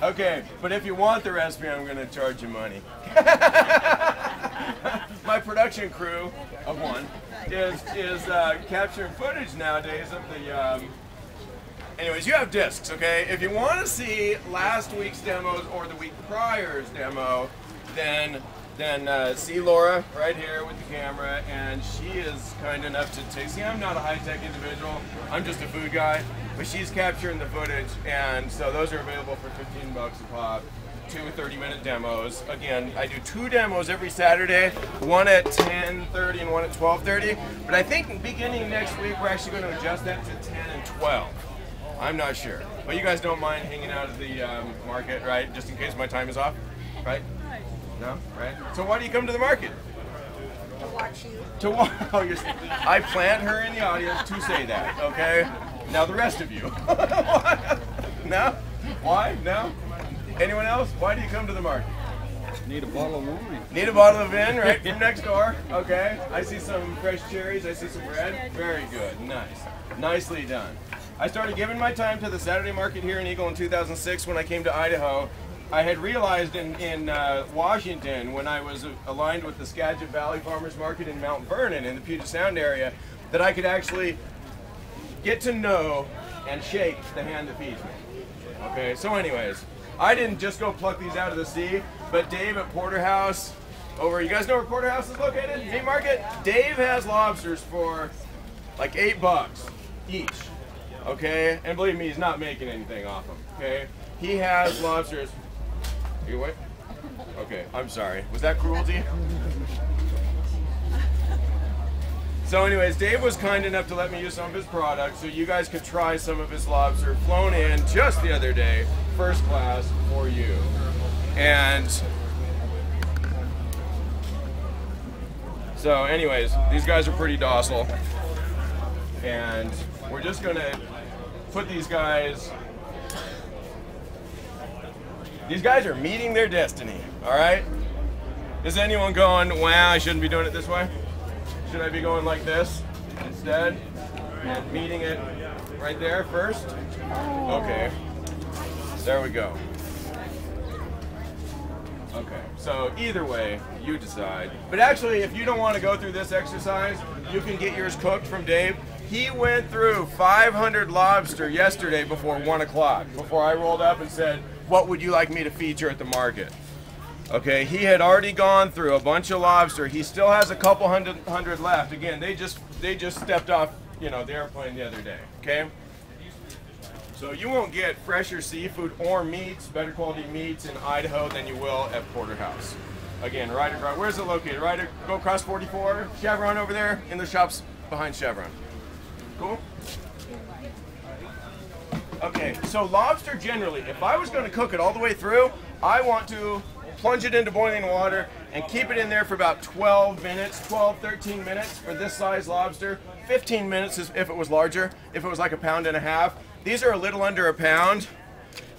Okay, but if you want the recipe, I'm going to charge you money. My production crew of one is capturing footage nowadays of the. Anyways, you have discs, okay? If you want to see last week's demos or the week prior's demo, then see Laura right here with the camera, and she is kind enough to take. See, I'm not a high-tech individual. I'm just a food guy, but she's capturing the footage, and so those are available for $15 a pop. 2 30-minute demos. Again, I do 2 demos every Saturday, one at 10:30 and one at 12:30. But I think beginning next week, we're actually going to adjust that to 10 and 12. I'm not sure. But you guys don't mind hanging out at the market, right? Just in case my time is off, right? No? Right? So why do you come to the market? To watch you. To watch. Oh, I plant her in the audience to say that, okay? Now the rest of you. No? Why? No? Anyone else? Why do you come to the market? Need a bottle of wine. Need a bottle of vin, right? From next door. Okay. I see some fresh cherries. I see some bread. Very good. Nice. Nicely done. I started giving my time to the Saturday market here in Eagle in 2006 when I came to Idaho. I had realized in Washington, when I was aligned with the Skagit Valley Farmers Market in Mount Vernon in the Puget Sound area, that I could actually get to know and shake the hand that feeds me. Okay, so anyways, I didn't just go pluck these out of the sea, but Dave at Porterhouse, over, you guys know where Porterhouse is located? Meat Market? Dave has lobsters for like $8 each, okay? And believe me, he's not making anything off them, okay? He has lobsters. Are you awake? Okay, I'm sorry. Was that cruelty? So anyways, Dave was kind enough to let me use some of his products so you guys could try some of his lobster flown in just the other day, first class for you. And so anyways, these guys are pretty docile. And we're just gonna put these guys are meeting their destiny, all right? Is anyone going, wow, I shouldn't be doing it this way? Should I be going like this instead and meeting it right there first? Okay, there we go. Okay, so either way, you decide. But actually, if you don't want to go through this exercise, you can get yours cooked from Dave. He went through 500 lobster yesterday before 1 o'clock, before I rolled up and said, what would you like me to feature at the market? Okay, he had already gone through a bunch of lobster. He still has a couple hundred left. Again, they just stepped off, you know, the airplane the other day. Okay, so you won't get fresher seafood or meats, better quality meats in Idaho than you will at Porterhouse. Again, right across. Where's it located? Right, go across 44, Chevron over there, in the shops behind Chevron. Cool. Okay, so lobster generally, if I was going to cook it all the way through, I want to plunge it into boiling water and keep it in there for about 12 minutes, 13 minutes for this size lobster. 15 minutes is if it was larger, if it was like 1.5 pounds. These are a little under 1 pound.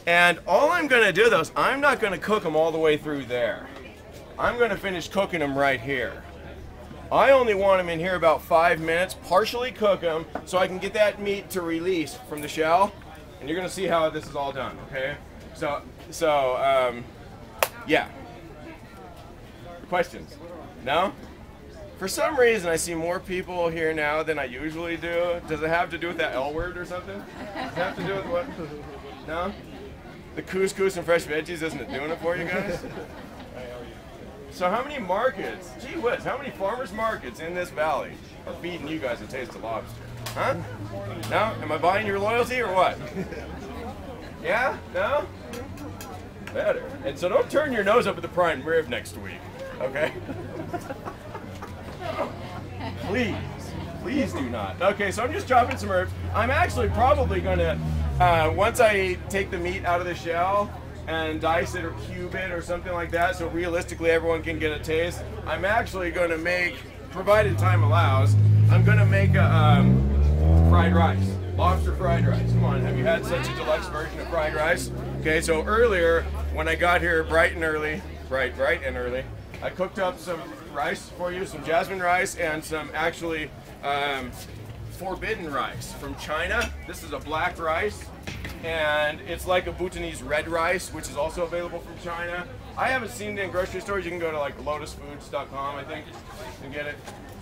And all I'm gonna do though is I'm not gonna cook them all the way through there. I'm gonna finish cooking them right here. I only want them in here about 5 minutes, partially cook them so I can get that meat to release from the shell. And you're gonna see how this is all done, okay? Yeah. Questions? No? For some reason, I see more people here now than I usually do. Does it have to do with that L word or something? Does it have to do with what? No? The couscous and fresh veggies isn't it doing it for you guys? So how many markets, gee whiz, how many farmers markets in this valley are feeding you guys a taste of lobster? Huh? No? Am I buying your loyalty or what? Yeah? No? Better. And so don't turn your nose up at the prime rib next week, okay? Please do not. Okay, so I'm just chopping some herbs. I'm actually probably gonna, once I take the meat out of the shell and dice it or cube it or something like that, so realistically everyone can get a taste, I'm actually gonna make, provided time allows, I'm gonna make a fried rice. Lobster fried rice. Come on, have you had such a deluxe version of fried rice? Okay, so earlier, when I got here bright and early, I cooked up some rice for you, some jasmine rice, and some actually forbidden rice from China. This is a black rice. and it's like a Bhutanese red rice, which is also available from China. I haven't seen it in grocery stores. You can go to like lotusfoods.com, I think, and get it.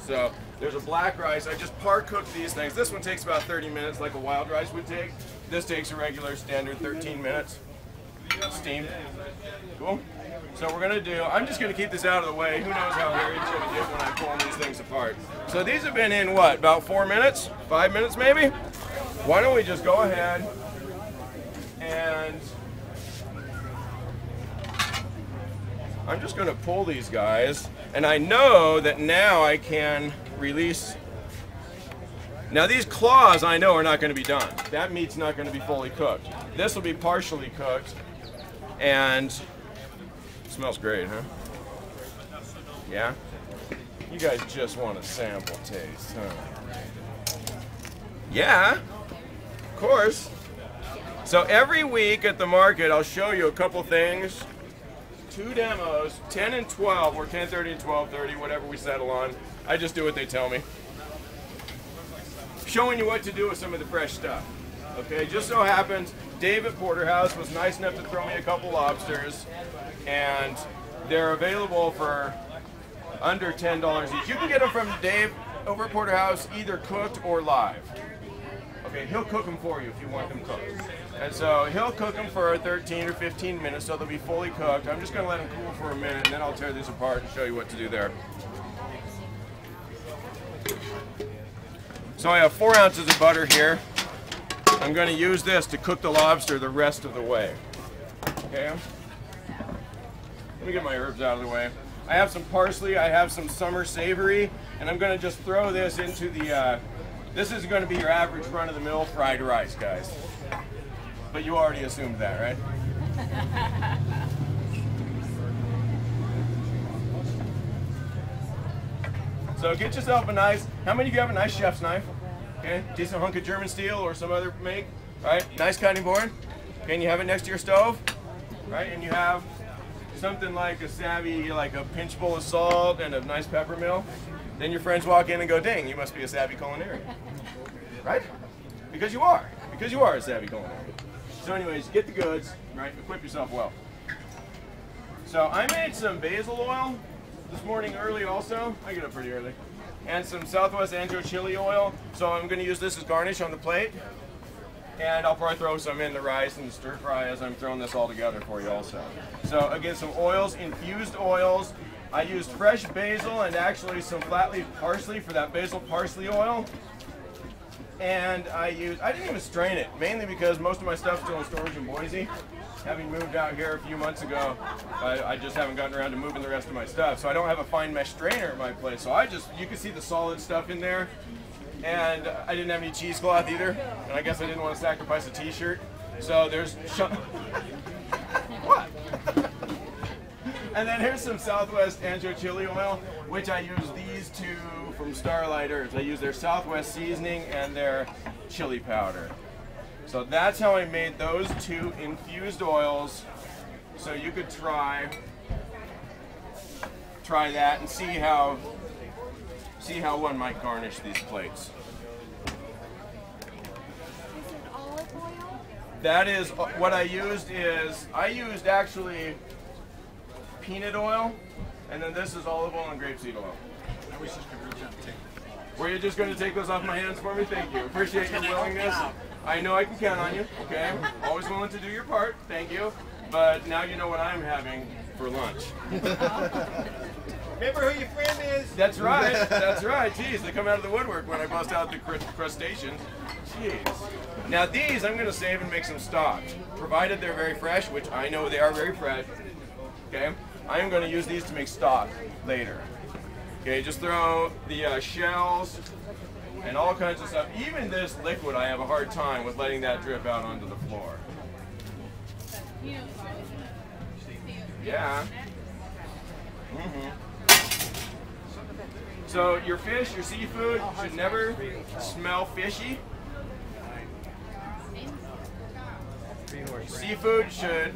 So there's a black rice. I just par cook these things. This one takes about 30 minutes, like a wild rice would take. This takes a regular standard 13 minutes. Steamed. Cool. So we're gonna do, I'm just gonna keep this out of the way. Who knows how hairy it's gonna get when I'm pulling these things apart. So these have been in what, about 4 minutes? 5 minutes maybe? Why don't we just go ahead and I'm just gonna pull these guys, and I know that now I can release. Now these claws I know are not gonna be done. That meat's not gonna be fully cooked. This will be partially cooked, and it smells great, huh? Yeah? You guys just want a sample taste, huh? Yeah, of course. So every week at the market, I'll show you a couple things. 2 demos, 10 and 12, or 10:30 and 12:30, whatever we settle on. I just do what they tell me. Showing you what to do with some of the fresh stuff. Okay, just so happens, Dave at Porterhouse was nice enough to throw me a couple lobsters, and they're available for under $10 each. You can get them from Dave over at Porterhouse, either cooked or live. Okay, he'll cook them for you if you want them cooked. And so he'll cook them for 13 or 15 minutes, so they'll be fully cooked. I'm just gonna let them cool for a minute, and then I'll tear these apart and show you what to do there. So I have 4 ounces of butter here. I'm going to use this to cook the lobster the rest of the way. Okay? Let me get my herbs out of the way. I have some parsley, I have some summer savory, and I'm going to just throw this into the, this is going to be your average run-of-the-mill fried rice, guys. But you already assumed that, right? So get yourself a nice, how many of you have a nice chef's knife? Okay, decent hunk of German steel or some other make, right? Nice cutting board. Okay, and you have it next to your stove, right? And you have something like a savvy, like a pinch bowl of salt and a nice pepper mill. Then your friends walk in and go, dang, you must be a savvy culinarian, right? Because you are a savvy culinarian. So anyways, get the goods, right? Equip yourself well. So I made some basil oil this morning early also. I get up pretty early. And some Southwest Anjo chili oil. So I'm going to use this as garnish on the plate. And I'll probably throw some in the rice and stir fry as I'm throwing this all together for you also. So again, some oils, infused oils. I used fresh basil and actually some flat leaf parsley for that basil parsley oil. And I didn't even strain it, mainly because most of my stuff's still in storage in Boise. Having moved out here a few months ago, I just haven't gotten around to moving the rest of my stuff. So I don't have a fine mesh strainer at my place. So you can see the solid stuff in there. And I didn't have any cheesecloth either. And I guess I didn't want to sacrifice a t-shirt. So there's, what? And then here's some Southwest Anjo chili oil, which I use these two from Starlight Herbs. I use their Southwest seasoning and their chili powder. So that's how I made those 2 infused oils. So you could try that and see how one might garnish these plates. Is it olive oil? That is what I used. I used actually peanut oil, and then this is olive oil and grapeseed oil. I was just going to reach out and take this. Were you just going to take those off my hands for me? Thank you. Appreciate your willingness. I know I can count on you, okay? Always willing to do your part, thank you. But now you know what I'm having for lunch. Remember who your friend is? That's right, that's right. Jeez, they come out of the woodwork when I bust out the crustaceans. Jeez. Now these I'm going to save and make some stock, provided they're very fresh, which I know they are very fresh. Okay, I am going to use these to make stock later. Okay, just throw the shells and all kinds of stuff. Even this liquid, I have a hard time with letting that drip out onto the floor. Yeah. So your fish, your seafood should never smell fishy. Seafood should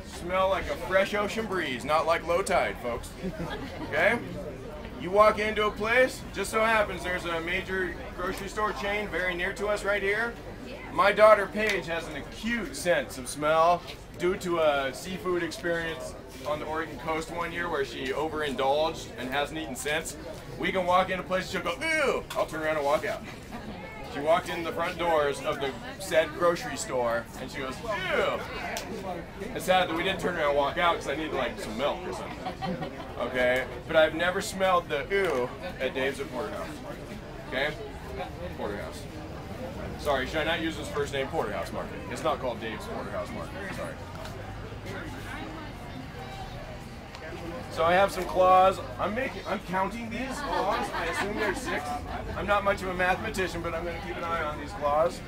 smell like a fresh ocean breeze, not like low tide, folks. Okay? You walk into a place, just so happens there's a major grocery store chain very near to us right here. My daughter Paige has an acute sense of smell due to a seafood experience on the Oregon coast one year where she overindulged and hasn't eaten since. We can walk into a place, she'll go, ew! I'll turn around and walk out. She walked in the front doors of the said grocery store and she goes, ew! It's sad that we didn't turn around and walk out because I needed like some milk or something. Okay? But I've never smelled the ew at Dave's at Porterhouse. Okay? Porterhouse. Sorry, should I not use his first name? Porterhouse Market. It's not called Dave's Porterhouse Market. Sorry. So I have some claws. I'm counting these claws. I assume there's 6. I'm not much of a mathematician, but I'm going to keep an eye on these claws.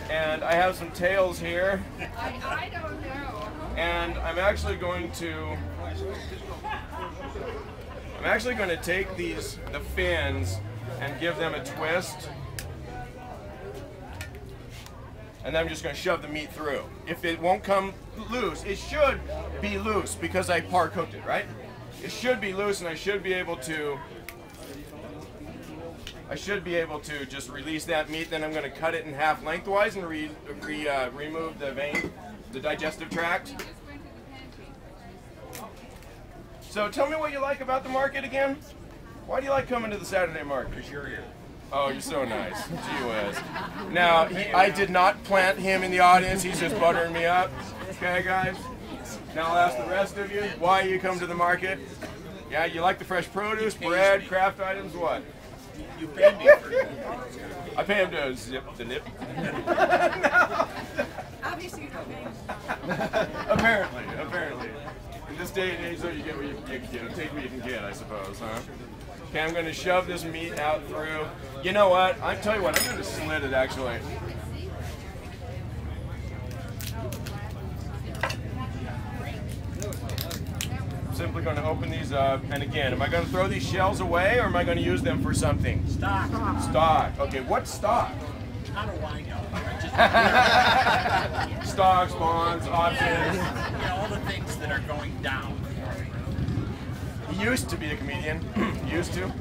And I have some tails here. I don't know. And I'm actually going to take the fins and give them a twist. And then I'm just going to shove the meat through. If it won't come loose, it should be loose because I par cooked it, right? It should be loose, and I should be able to just release that meat. Then I'm going to cut it in half lengthwise and remove the vein, the digestive tract. So tell me what you like about the market again. Why do you like coming to the Saturday market? Because you're here. Oh, you're so nice. Gee whiz. Now, I did not plant him in the audience. He's just buttering me up. Okay, guys? Now I'll ask the rest of you why you come to the market. Yeah, you like the fresh produce, bread, craft items, what? You paid me for it. I pay him to zip the lip. Obviously you don't know. Apparently. In this day and age, though, you get what you can get. Take what you can get, I suppose, huh? Okay, I'm going to shove this meat out through. You know what? I'll tell you what, I'm going to slit it, actually. I'm simply going to open these up. And again, am I going to throw these shells away, or am I going to use them for something? Stock. Stock. Okay, what stock? How do I know? Stocks, bonds, options. You know, all the things that are going down. He used to be a comedian. Used to.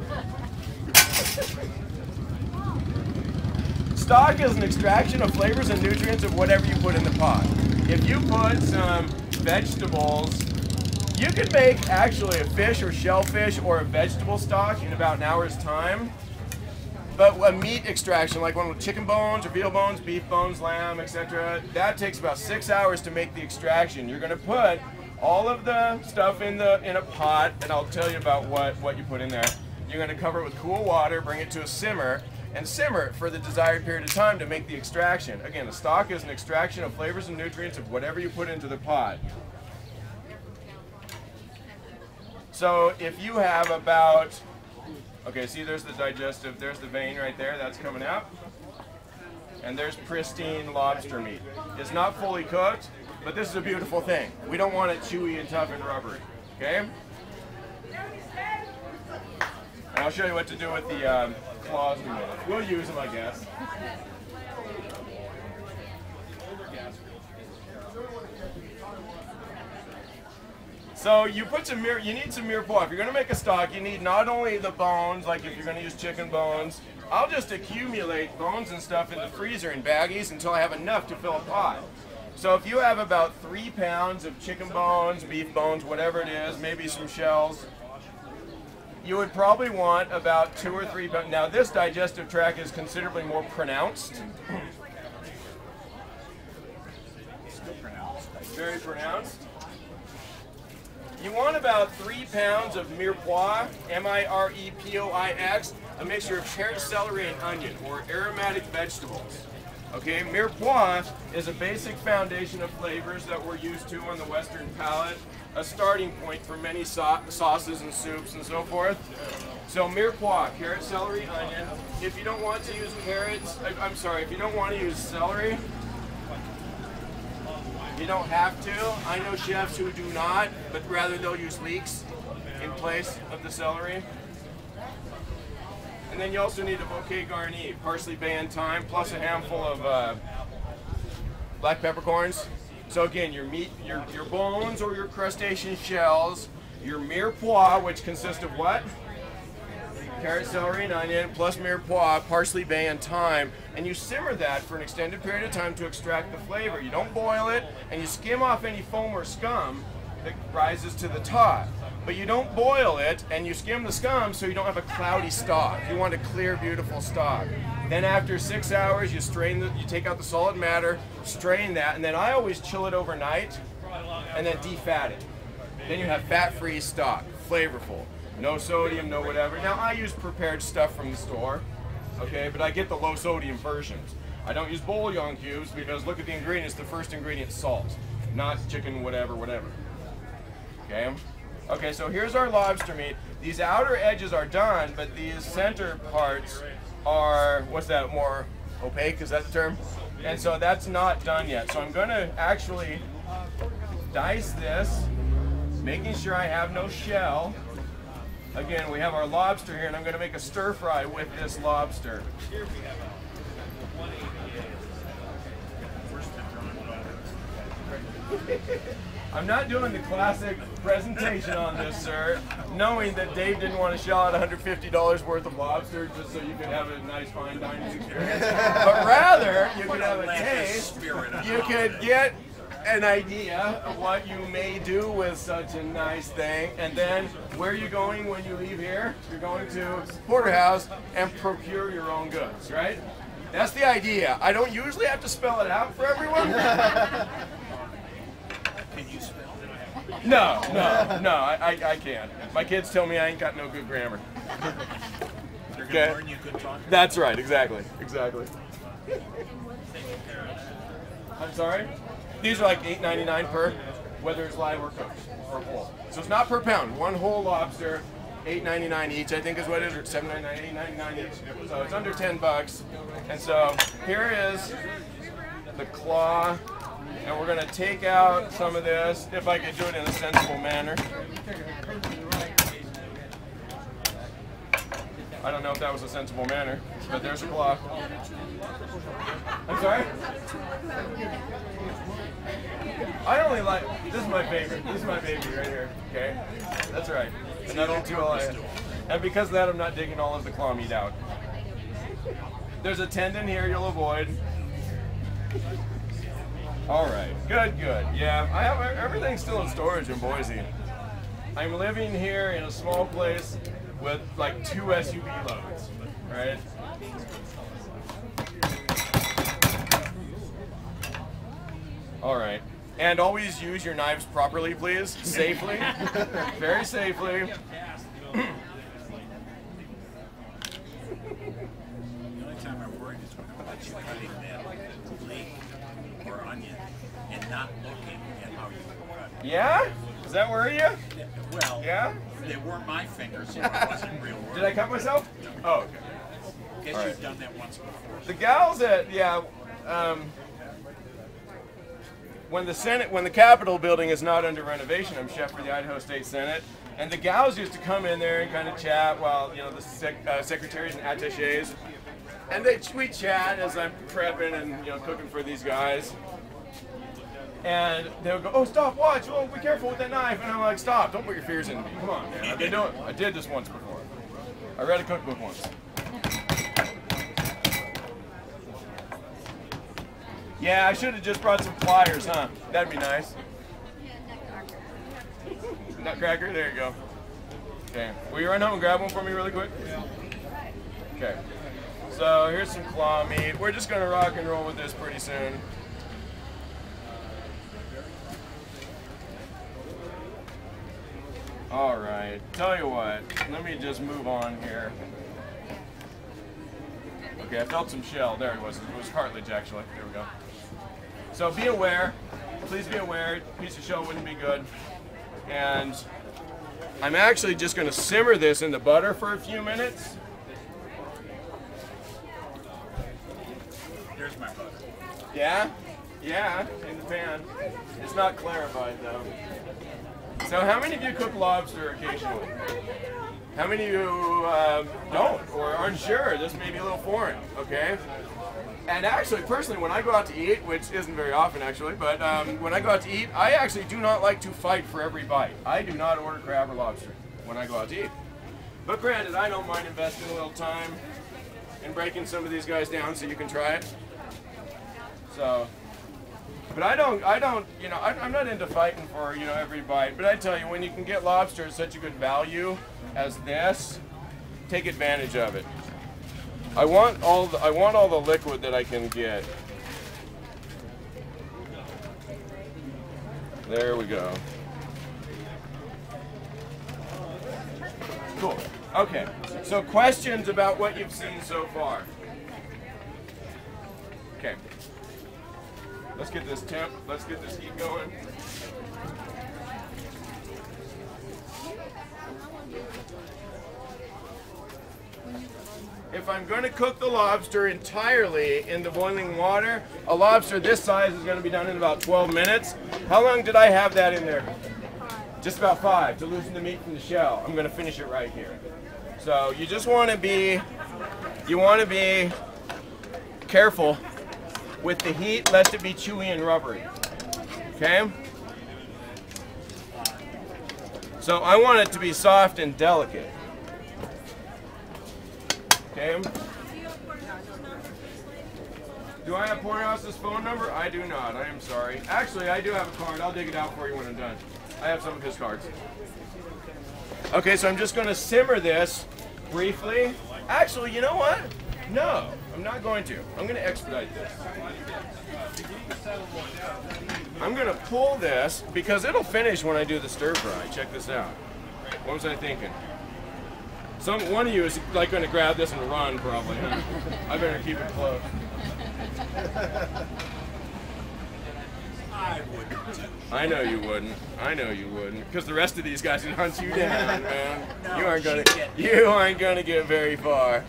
Stock is an extraction of flavors and nutrients of whatever you put in the pot. If you put some vegetables, you could make actually a fish or shellfish or a vegetable stock in about an hour's time. But a meat extraction, like one with chicken bones or veal bones, beef bones, lamb, etc., that takes about 6 hours to make the extraction. You're going to put all of the stuff in a pot, and I'll tell you about what you put in there. You're going to cover it with cool water, bring it to a simmer, and simmer it for the desired period of time to make the extraction. Again, a stock is an extraction of flavors and nutrients of whatever you put into the pot. So if you have about, okay, see there's the digestive, there's the vein right there, that's coming out. And there's pristine lobster meat. It's not fully cooked, but this is a beautiful thing. We don't want it chewy and tough and rubbery, okay? And I'll show you what to do with the claws in a minute. We'll use them, I guess. So you put some you need some mirepoix. If you're going to make a stock, you need not only the bones, like if you're going to use chicken bones. I'll just accumulate bones and stuff in the freezer in baggies until I have enough to fill a pot. So if you have about 3 pounds of chicken bones, beef bones, whatever it is, maybe some shells, you would probably want about 2 or 3 pounds. Now this digestive tract is considerably more pronounced. Very pronounced. You want about 3 pounds of mirepoix, M-I-R-E-P-O-I-X, a mixture of carrot, celery, and onion, or aromatic vegetables. Okay, mirepoix is a basic foundation of flavors that we're used to on the Western palate, a starting point for many sauces and soups and so forth. So mirepoix, carrot, celery, onion. If you don't want to use carrots, if you don't want to use celery, you don't have to. I know chefs who do not, but rather they'll use leeks in place of the celery. And then you also need a bouquet garni, parsley, bay, and thyme, plus a handful of black peppercorns. So again, your meat, your bones or your crustacean shells, your mirepoix, which consists of what? carrot, celery, and onion, plus mirepoix, parsley, bay, and thyme. And you simmer that for an extended period of time to extract the flavor. You don't boil it, and you skim off any foam or scum that rises to the top. But you don't boil it, and you skim the scum so you don't have a cloudy stock. You want a clear, beautiful stock. Then after 6 hours, you take out the solid matter, strain that, and then I always chill it overnight, and then defat it. Then you have fat-free stock, flavorful, no sodium, no whatever. Now I use prepared stuff from the store, okay, but I get the low sodium versions. I don't use bouillon cubes because look at the ingredients. The first ingredient is salt, not chicken, whatever. Okay. Okay, so here's our lobster meat. These outer edges are done, but these center parts are, what's that, more opaque, is that the term? And so that's not done yet. So I'm gonna actually dice this, making sure I have no shell. Again, we have our lobster here, and I'm gonna make a stir fry with this lobster. I'm not doing the classic presentation on this, sir, knowing that Dave didn't want to shell out $150 worth of lobster just so you could have a nice fine dining experience. But rather, you could have a taste, you could get an idea of what you may do with such a nice thing, and then where are you going when you leave here? You're going to Porterhouse and procure your own goods, right? That's the idea. I don't usually have to spell it out for everyone. Can you spell? No, I can't. My kids tell me I ain't got no good grammar. They're going to learn you good talk. That's right, exactly. I'm sorry? These are like $8.99 per, whether it's live or cooked, or whole. So it's not per pound. One whole lobster, $8.99 each, I think is what it is, or $7.99, $8.99 each. So it's under 10 bucks. And so here is the claw. And we're going to take out some of this, if I could do it in a sensible manner. I don't know if that was a sensible manner, but there's a claw. I'm sorry? I only like, this is my favorite. This is my baby right here, okay? That's right. Another two and because of that, I'm not digging all of the claw meat out. There's a tendon here you'll avoid. All right, good. Yeah, I have everything still in storage in Boise. I'm living here in a small place with like 2 SUV loads, right? All right, and always use your knives properly, please, safely, very safely. The only time I'm worried is when I'm actually cutting that leek or onion and not looking at how you cut it. Yeah? Does that worry you? Well, Yeah? they weren't my fingers, so it wasn't real work. Did I cut myself? Oh, okay. Guess All right. you've done that once before. The gals at, when the Capitol building is not under renovation, I'm chef for the Idaho State Senate, and the gals used to come in there and kind of chat while, you know, the secretaries and attachés, and we chat as I'm prepping and, you know, cooking for these guys. And they would go, oh, stop, watch, oh, be careful with that knife. And I'm like, stop, don't put your fears into me. Come on, man, I've been doing it. I did this once before. I read a cookbook once. Yeah, I should have just brought some pliers, huh? That'd be nice. Nutcracker, there you go. Okay, will you run home and grab one for me really quick? Okay, so here's some claw meat. We're just gonna rock and roll with this pretty soon. All right, tell you what, let me just move on here. Okay, I felt some shell. There it was cartilage actually. There we go. So be aware, please be aware, a piece of shell wouldn't be good. And I'm actually just going to simmer this in the butter for a few minutes. There's my butter. Yeah? Yeah, in the pan. It's not clarified though. So how many of you cook lobster occasionally? How many of you don't or aren't sure? This may be a little foreign, okay? And actually, personally, when I go out to eat, which isn't very often actually, but when I go out to eat, I actually do not like to fight for every bite. I do not order crab or lobster when I go out to eat. But granted, I don't mind investing a little time in breaking some of these guys down so you can try it. So, but I don't, you know, I'm not into fighting for, you know, every bite. But I tell you, when you can get lobster at such a good value as this, take advantage of it. I want all the liquid that I can get. There we go. Cool. Okay. So questions about what you've seen so far. Okay. Let's get this temp. Let's get this heat going. If I'm going to cook the lobster entirely in the boiling water, a lobster this size is going to be done in about 12 minutes. How long did I have that in there? Just about 5 to loosen the meat from the shell. I'm going to finish it right here. So you just want to be, careful with the heat, lest it be chewy and rubbery. Okay? So I want it to be soft and delicate. Okay. Do I have Porterhouse's phone number? I do not. I am sorry. Actually, I do have a card. I'll dig it out for you when I'm done. I have some of his cards. Okay, so I'm just going to simmer this briefly. Actually, you know what? No, I'm not going to. I'm going to expedite this. I'm going to pull this because it'll finish when I do the stir fry. Check this out. What was I thinking? One of you is like going to grab this and run, probably. Huh? I better keep it close. I wouldn't. I know you wouldn't. I know you wouldn't, because the rest of these guys can hunt you down, man. No, you aren't gonna get very far.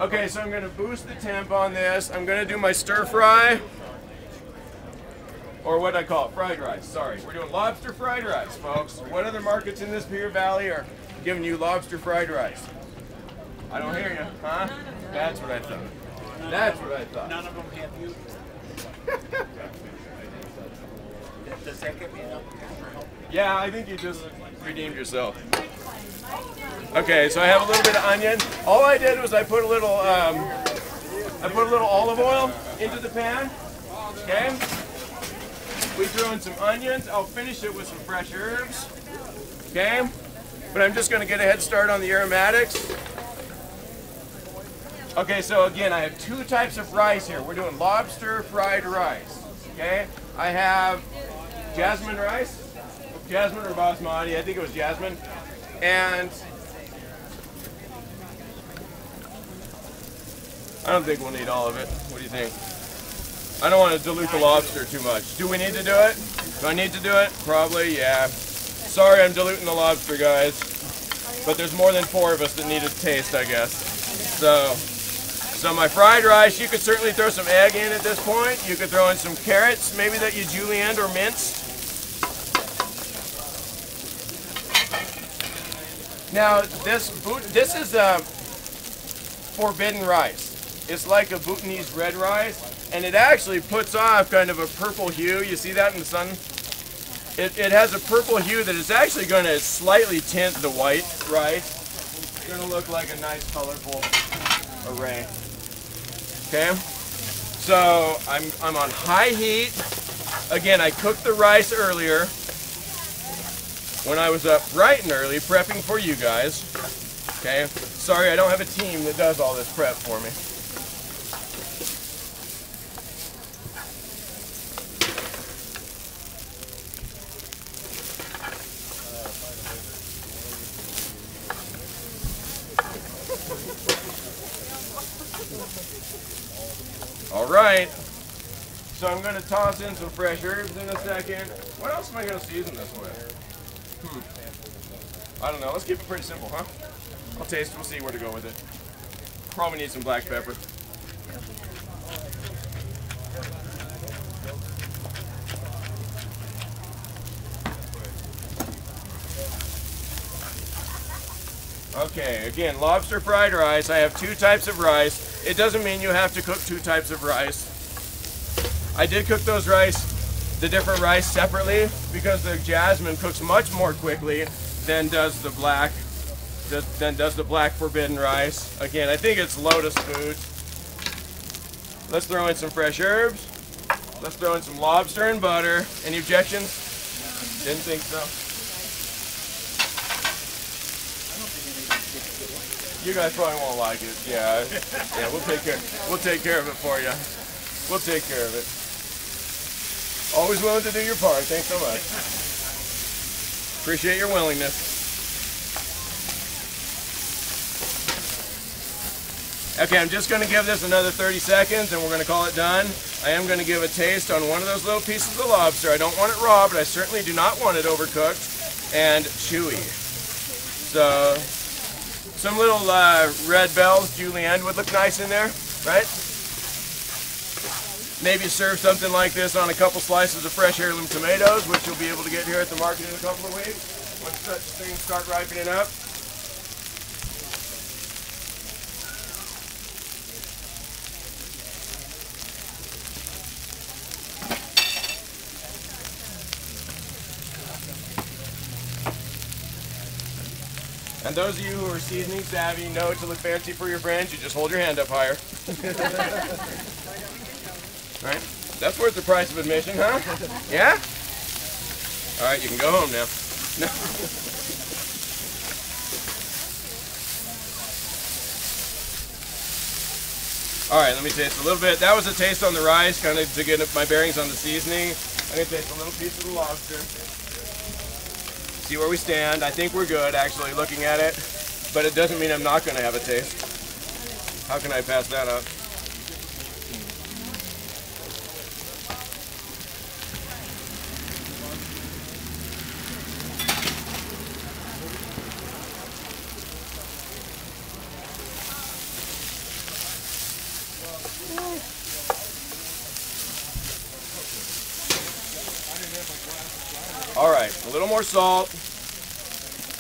Okay, so I'm gonna boost the temp on this. I'm gonna do my stir fry, or what I call it, fried rice. Sorry, we're doing lobster fried rice, folks. What other markets in this Beer Valley are giving you lobster fried rice? I don't hear you, huh? That's what I thought. That's what I thought. None of them have you. Does that get me enough extra help? Yeah, I think you just redeemed yourself. Okay, so I have a little bit of onion. All I did was I put a little olive oil into the pan. Okay. We threw in some onions. I'll finish it with some fresh herbs. Okay. But I'm just going to get a head start on the aromatics. Okay, so again, I have 2 types of rice here. We're doing lobster fried rice. Okay. I have jasmine rice, jasmine or basmati, I think it was jasmine, and I don't think we'll need all of it. What do you think? I don't want to dilute the lobster too much. Do we need to do it? Do I need to do it? Probably, yeah. Sorry I'm diluting the lobster, guys, but there's more than 4 of us that need a taste, I guess. So my fried rice, you could certainly throw some egg in at this point. You could throw in some carrots, maybe that you julienned or minced. Now, this is a forbidden rice. It's like a Bhutanese red rice, and it actually puts off kind of a purple hue. You see that in the sun? It has a purple hue that is actually going to slightly tint the white rice. It's going to look like a nice, colorful array. Okay, so I'm on high heat. Again, I cooked the rice earlier when I was up bright and early prepping for you guys. Okay, sorry I don't have a team that does all this prep for me. All right, so I'm going to toss in some fresh herbs in a second. What else am I going to season this with? I don't know. Let's keep it pretty simple, huh? I'll taste it. We'll see where to go with it. Probably need some black pepper. Okay, again, lobster fried rice. I have 2 types of rice. It doesn't mean you have to cook 2 types of rice. I did cook the different rice separately because the jasmine cooks much more quickly than does the black then does the black forbidden rice. Again, I think it's Lotus Foods. Let's throw in some fresh herbs. Let's throw in some lobster and butter. Any objections? Didn't think so. You guys probably won't like it. Yeah, yeah. We'll take care. We'll take care of it for you. We'll take care of it. Always willing to do your part. Thanks so much. Appreciate your willingness. Okay, I'm just going to give this another 30 seconds and we're going to call it done. I am going to give a taste on one of those little pieces of lobster. I don't want it raw, but I certainly do not want it overcooked and chewy. So, some little red bells, julienne would look nice in there, right? Maybe serve something like this on a couple slices of fresh heirloom tomatoes, which you'll be able to get here at the market in a couple of weeks when such things start ripening up. And those of you who are seasoning savvy know to look fancy for your friends, you just hold your hand up higher. Right? That's worth the price of admission, huh? Yeah? All right, you can go home now. No. All right, let me taste a little bit. That was a taste on the rice, kind of to get my bearings on the seasoning. I'm gonna taste a little piece of the lobster. See where we stand. I think we're good, actually, looking at it, but it doesn't mean I'm not going to have a taste. How can I pass that up? All right, a little more salt,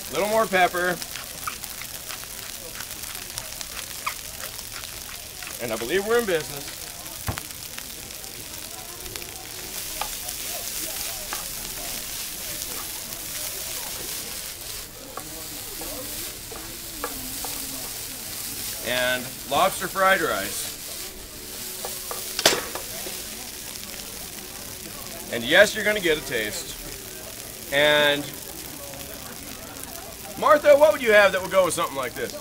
a little more pepper, and I believe we're in business. And lobster fried rice. And yes, you're going to get a taste. And Martha, what would you have that would go with something like this?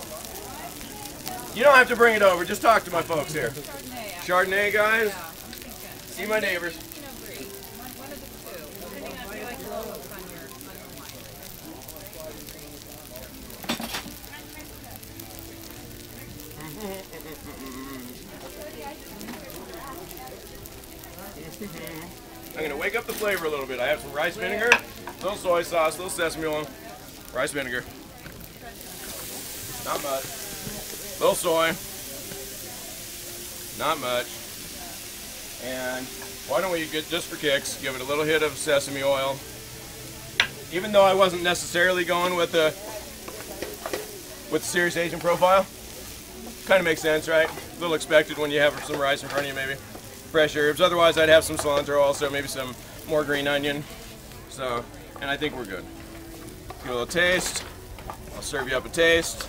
You don't have to bring it over. Just talk to my folks here. Chardonnay, guys. See my neighbors. One of the two, depending on if you like the look on your wine. I'm going to wake up the flavor a little bit. I have some rice vinegar, a little soy sauce, a little sesame oil, rice vinegar. Not much. A little soy. Not much. And why don't we, just for kicks, give it a little hit of sesame oil. Even though I wasn't necessarily going with the serious aging profile. Kind of makes sense, right? A little expected when you have some rice in front of you, maybe. Fresh herbs. Otherwise, I'd have some cilantro also, maybe some more green onion. So, and I think we're good. Give it a little taste. I'll serve you up a taste.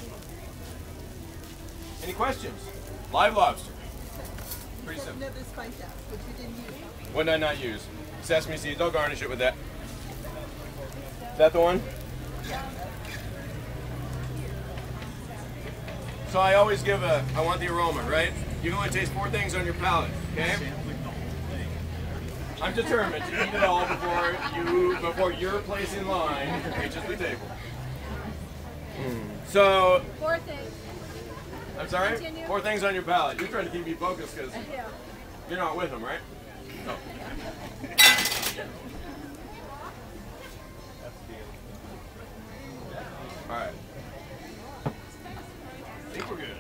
Any questions? Live lobster. Pretty simple. Another spice out, which you didn't use. What did I not use? Sesame seeds. I'll garnish it with that. Is that the one? So I always give I want the aroma, right? You can only taste 4 things on your palate, okay? I'm determined to eat it all before your place in line reaches the table. So, 4 things. I'm sorry? Continue. 4 things on your palate. You're trying to keep me focused because Yeah. you're not with them, right? No. All right. I think we're good.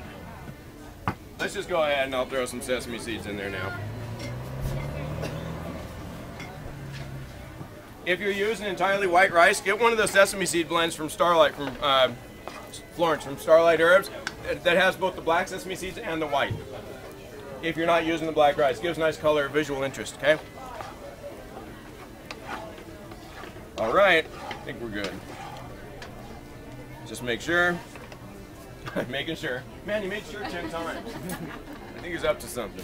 Let's just go ahead and I'll throw some sesame seeds in there now. If you're using entirely white rice, get one of the sesame seed blends from Starlight, from Florence, from Starlight Herbs, that has both the black sesame seeds and the white. If you're not using the black rice, gives nice color, visual interest, okay? All right, I think we're good. Just make sure. Making sure. Man, you made sure 10 times. I think he's up to something.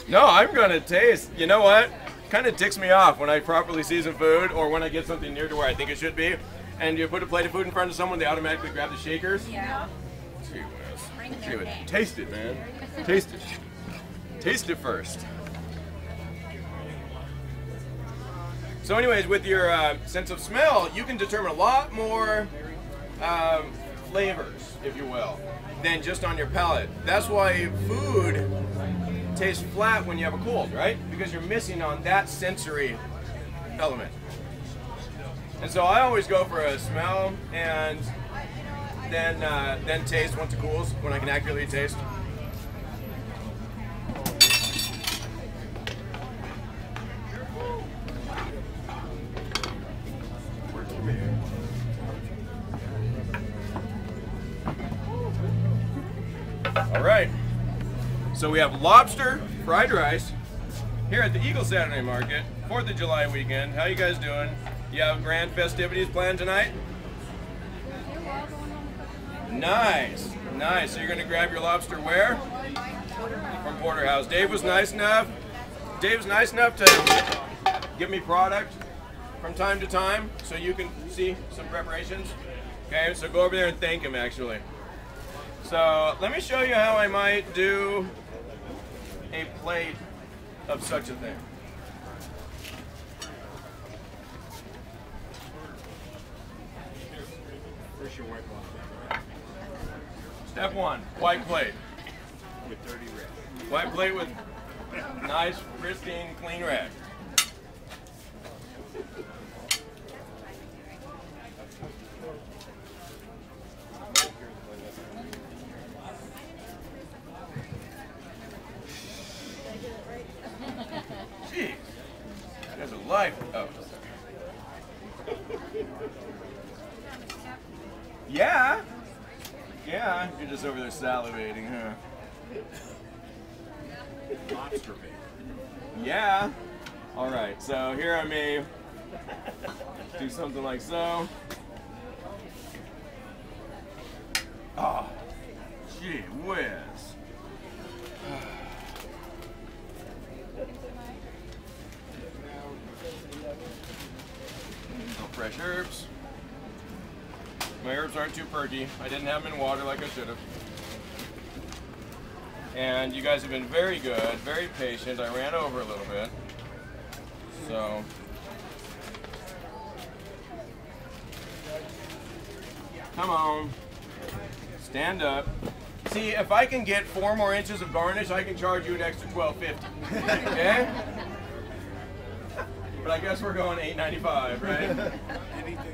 No, I'm gonna taste. You know what? Kind of ticks me off when I properly season food or when I get something near to where I think it should be. And you put a plate of food in front of someone, they automatically grab the shakers. Yeah. Gee whiz. Gee whiz. Taste it, man. Taste it. Taste it first. So anyways, with your sense of smell, you can determine a lot more flavors, if you will, than just on your palate. That's why food tastes flat when you have a cold, right? Because you're missing on that sensory element. And so I always go for a smell and then taste once it cools, when I can accurately taste. All right, so we have lobster fried rice here at the Eagle Saturday Market, 4th of July weekend. How you guys doing? You have grand festivities planned tonight? Nice, nice. So you're gonna grab your lobster where? From Porterhouse. Dave was nice enough to give me product from time to time so you can see some preparations. Okay, so go over there and thank him actually. So let me show you how I might do a plate of such a thing. First your white one. Step one, white plate. With dirty red. White plate with nice, pristine, clean rag. Gee, there's a life. Oh. Yeah. Yeah, you're just over there salivating, huh? Lobster bait. Yeah. All right, so here I may do something like so. Oh, gee whiz. Some fresh herbs. My herbs aren't too perky. I didn't have them in water like I should have. And you guys have been very good, very patient. I ran over a little bit. So. Come on. Stand up. See, if I can get 4 more inches of garnish, I can charge you an extra $12.50. Okay? But I guess we're going $8.95, right?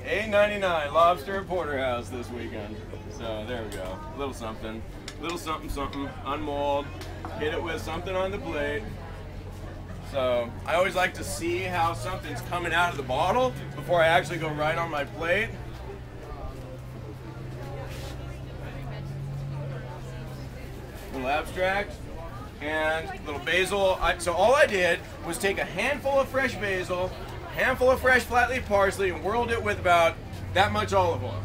$8.99, Lobster at Porterhouse this weekend. So there we go. A little something, something, unmold. Hit it with something on the plate. So I always like to see how something's coming out of the bottle before I actually go right on my plate. Little abstract and little basil. So all I did was take a handful of fresh basil, a handful of fresh flat leaf parsley, and whirled it with about that much olive oil.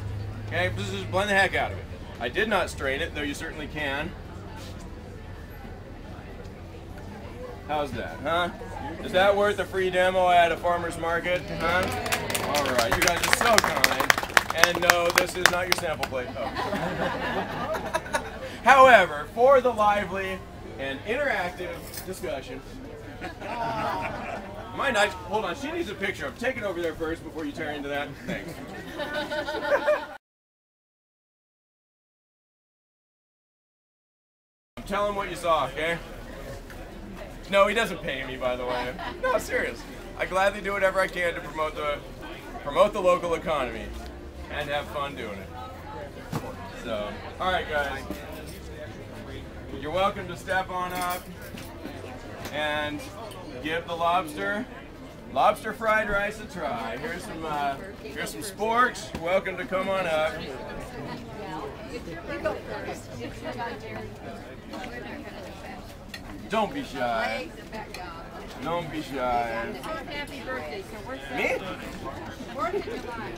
Okay, just blend the heck out of it. I did not strain it, though you certainly can. How's that, huh? Is that worth a free demo at a farmer's market, huh? All right, you guys are so kind. And no, this is not your sample plate. Oh. However, for the lively and interactive discussion, my nice, hold on, she needs a picture. I'm taking over there first before you turn into that. Thanks. Tell him what you saw, okay? No, he doesn't pay me, by the way. No, serious. I gladly do whatever I can to promote the local economy and have fun doing it. So, all right, guys. You're welcome to step on up and give the lobster fried rice a try. Here's some sporks. You're welcome to come on up. Don't be shy. Don't be shy. Happy birthday. So where's that? Me? 4th of July.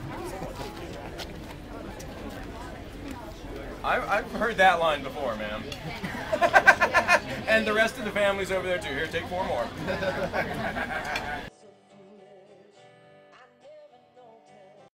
I've heard that line before, ma'am. And the rest of the family's over there too. Here, take 4 more.